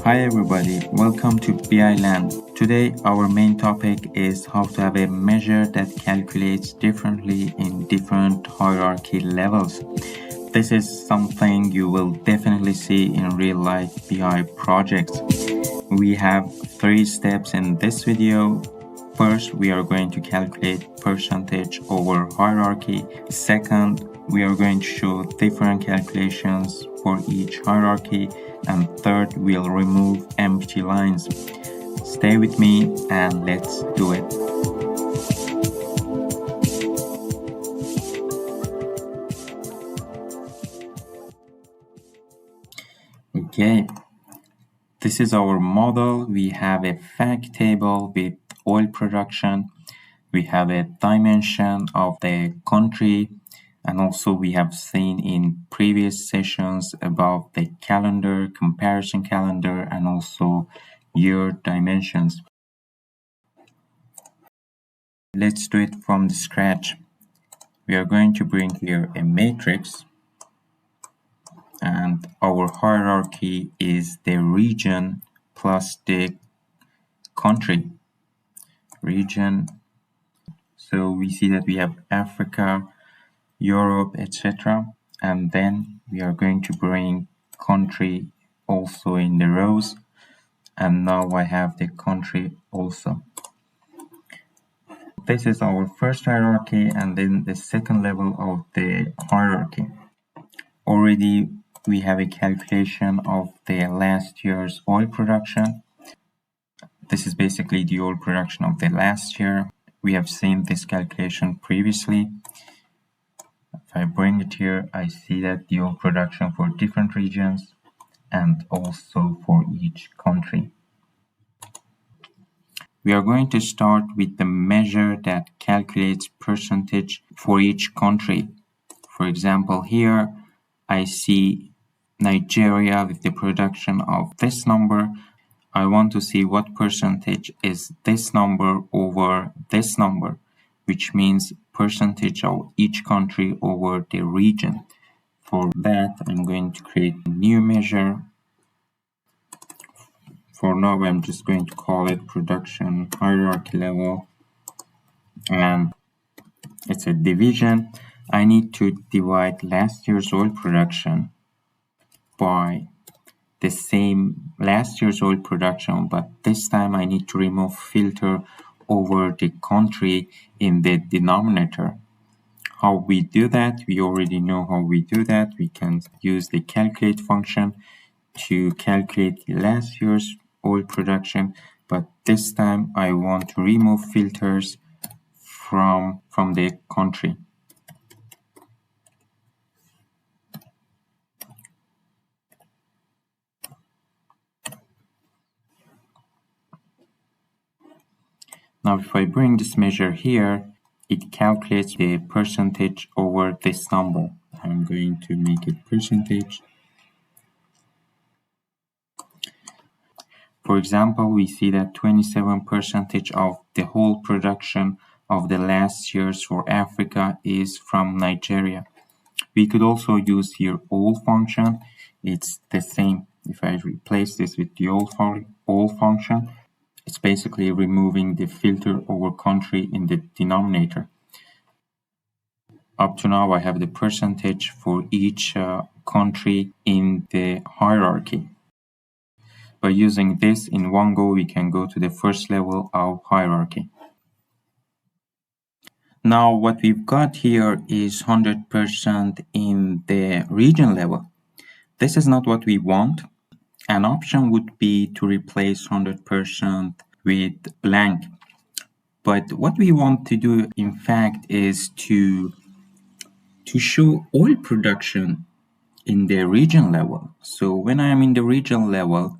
Hi everybody, welcome to BI Land. Today our main topic is how to have a measure that calculates differently in different hierarchy levels. This is something you will definitely see in real life BI projects. We have 3 steps in this video. First, we are going to calculate percentage over hierarchy. Second, we are going to show different calculations for each hierarchy. And third, we'll remove empty lines. Stay with me and let's do it. Okay, this is our model. We have a fact table with oil production. We have a dimension of the country, and also we have seen in previous sessions about the calendar, comparison calendar, and also year dimensions. Let's do it from the scratch. We are going to bring here a matrix, and our hierarchy is the region plus the country. Region. So we see that we have Africa, Europe, etc. And then we are going to bring country also in the rows. And now I have the country also. This is our first hierarchy, and then the second level of the hierarchy. Already we have a calculation of the last year's oil production. This is basically the oil production of the last year. We have seen this calculation previously. If I bring it here, I see that the oil production for different regions and also for each country. We are going to start with the measure that calculates percentage for each country. For example, here I see Nigeria with the production of this number. I want to see what percentage is this number over this number, which means percentage of each country over the region. For that, I'm going to create a new measure. For now, I'm just going to call it production hierarchy level, and it's a division. I need to divide last year's oil production by the same last year's oil production, but this time I need to remove filter over the country in the denominator. How we do that? We already know how we do that. We can use the calculate function to calculate last year's oil production, but this time I want to remove filters from the country. Now if I bring this measure here, it calculates the percentage over this number. I'm going to make it percentage. For example, we see that 27% of the whole production of the last years for Africa is from Nigeria. We could also use here all function. It's the same. If I replace this with the all function, it's basically removing the filter over country in the denominator. Up to now, I have the percentage for each country in the hierarchy. By using this in one go, we can go to the first level of hierarchy. Now, what we've got here is 100% in the region level. This is not what we want. An option would be to replace 100% with blank. But what we want to do, in fact, is to show oil production in the region level. So when I am in the region level,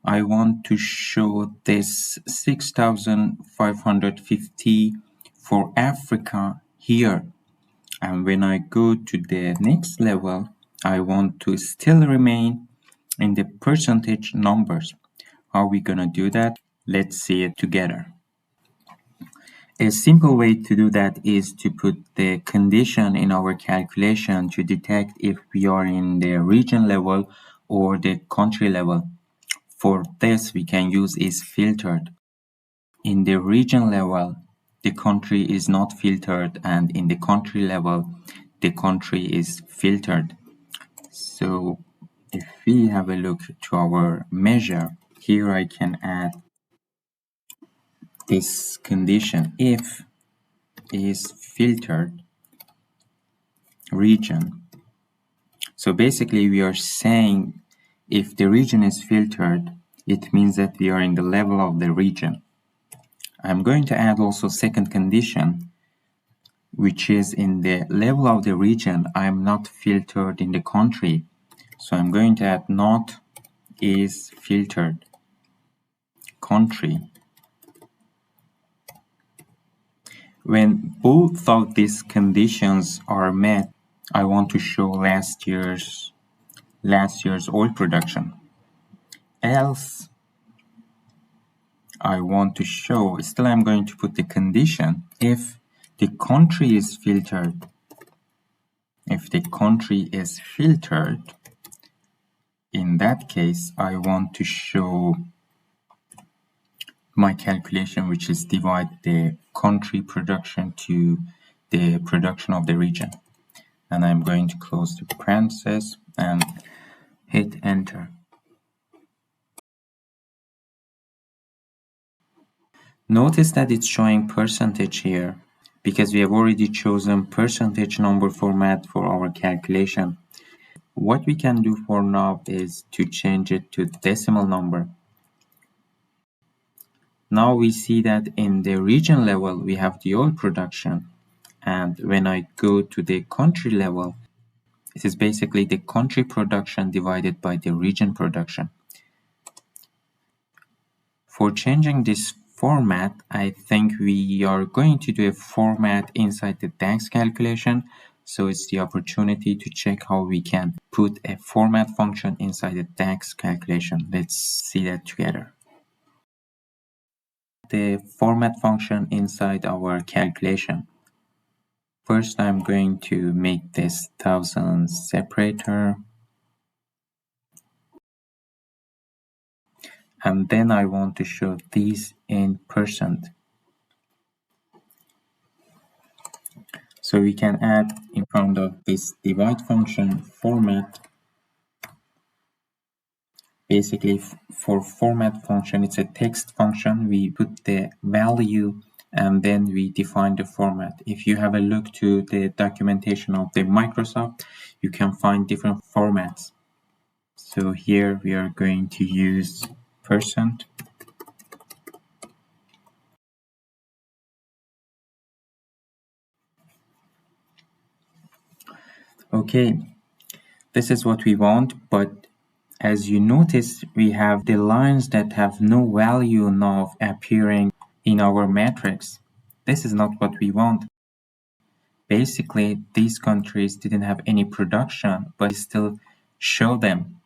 I want to show this 6,550 for Africa here. And when I go to the next level, I want to still remain in the percentage numbers. How are we going to do that? Let's see it together. A simple way to do that is to put the condition in our calculation to detect if we are in the region level or the country level. For this, we can use ISFILTERED. In the region level, the country is not filtered, and in the country level, the country is filtered. So if we have a look to our measure, here I can add this condition: if is filtered region. So basically we are saying if the region is filtered, it means that we are in the level of the region. I'm going to add also second condition, which is in the level of the region, I'm not filtered in the country. So I'm going to add not is filtered country. When both of these conditions are met, I want to show last year's oil production. Else, I want to show, still I'm going to put the condition, if the country is filtered. If the country is filtered, in that case, I want to show my calculation, which is divide the country production to the production of the region. And I'm going to close the parentheses and hit enter. Notice that it's showing percentage here because we have already chosen percentage number format for our calculation. What we can do for now is to change it to decimal number. Now we see that in the region level we have the oil production, and when I go to the country level, it is basically the country production divided by the region production. For changing this format, I think we are going to do a format inside the DAX calculation. So it's the opportunity to check how we can put a format function inside the DAX calculation. Let's see that together. The format function inside our calculation. First, I'm going to make this 1000 separator. And then I want to show these in percent. So we can add in front of this divide function format. Basically for format function, it's a text function. We put the value and then we define the format. If you have a look to the documentation of the Microsoft, you can find different formats. So here we are going to use percent. Okay, this is what we want, but as you notice, we have the lines that have no value now appearing in our matrix. This is not what we want. Basically, these countries didn't have any production, but still show them.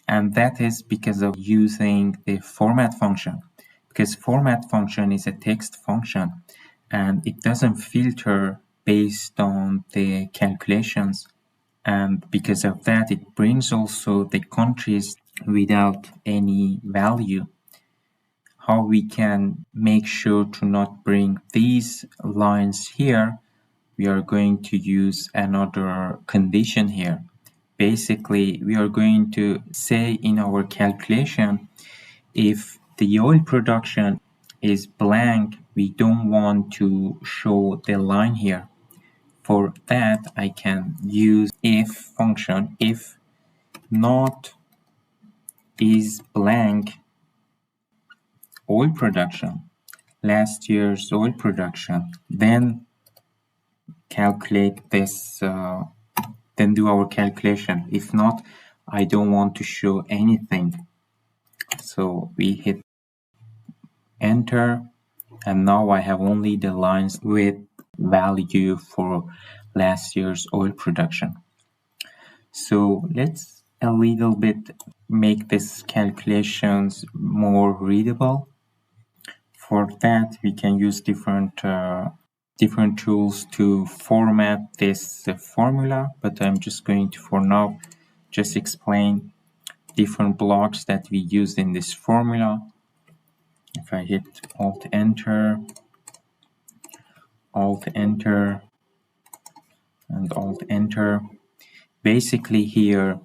And that is because of using the format function. Because format function is a text function and it doesn't filter based on the calculations. And because of that, it brings also the countries without any value. How we can make sure to not bring these lines here, we are going to use another condition here. Basically, we are going to say in our calculation, if the oil production is blank, we don't want to show the line here. For that, I can use if function, if not is blank oil production, last year's oil production, then calculate this, then do our calculation. If not, I don't want to show anything. So we hit enter, and now I have only the lines with value for last year's oil production. So let's a little bit make these calculations more readable. For that, we can use different tools to format this formula, but I'm just going to, for now, just explain different blocks that we used in this formula. If I hit Alt Enter, Alt Enter, and Alt Enter, basically here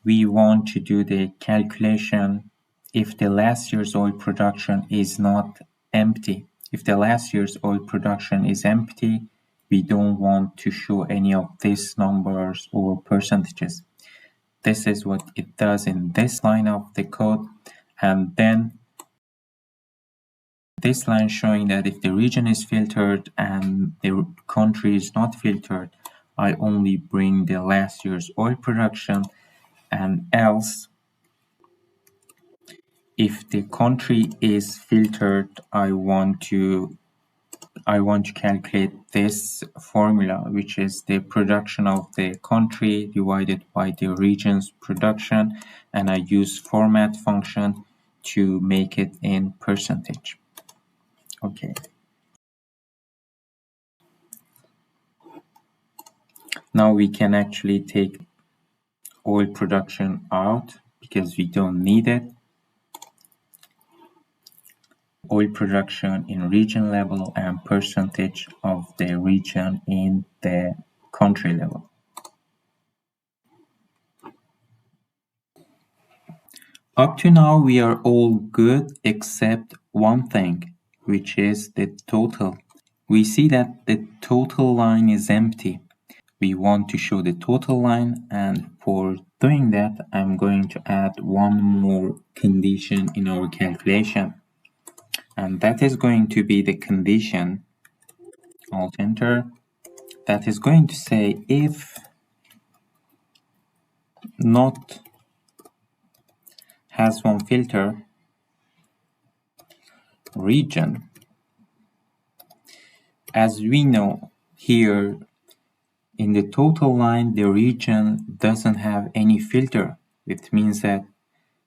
we want to do the calculation if the last year's oil production is not empty. If the last year's oil production is empty, we don't want to show any of these numbers or percentages. This is what it does in this line of the code, and then this line showing that if the region is filtered and the country is not filtered, I only bring the last year's oil production, and else if the country is filtered, I want to calculate this formula, which is the production of the country divided by the region's production, and I use format function to make it in percentage. Okay. Now we can actually take oil production out because we don't need it. Oil production in region level and percentage of the region in the country level. Up to now we are all good except one thing, which is the total. We see that the total line is empty. We want to show the total line, and for doing that I'm going to add one more condition in our calculation. And that is going to be the condition, Alt Enter, that is going to say if not HASONEFILTER region. As we know here in the total line, the region doesn't have any filter. It means that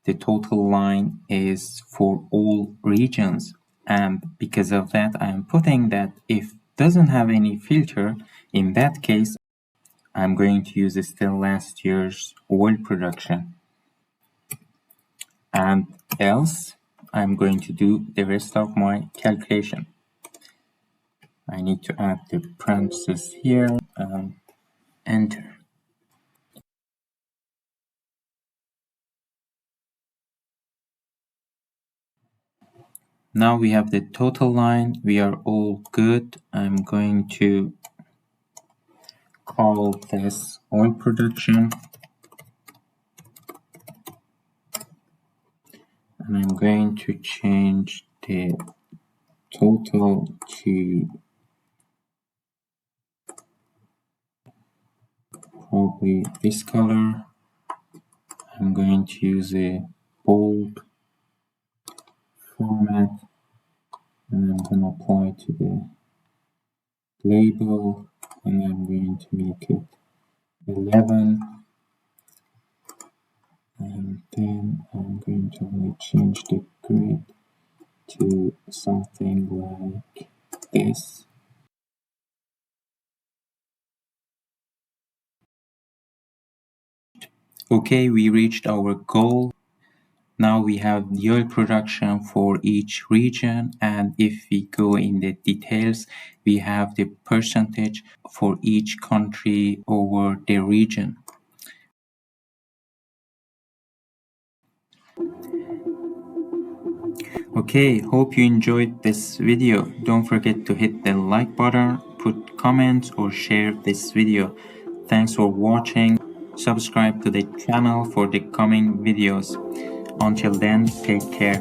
the total line is for all regions, and because of that I'm putting that if doesn't have any filter. In that case I'm going to use still last year's oil production, and else I'm going to do the rest of my calculation. I need to add the parentheses here and enter. Now we have the total line, we are all good. I'm going to call this oil production, and I'm going to change the total to probably this color. I'm going to use a bold format, and I'm going to apply to the label, and I'm going to make it 11, and then I'm going to only change the grid to something like this. Okay, we reached our goal. Now we have the oil production for each region, and if we go in the details, we have the percentage for each country over the region. Okay, hope you enjoyed this video. Don't forget to hit the like button, put comments or share this video. Thanks for watching. Subscribe to the channel for the coming videos. Until then, take care.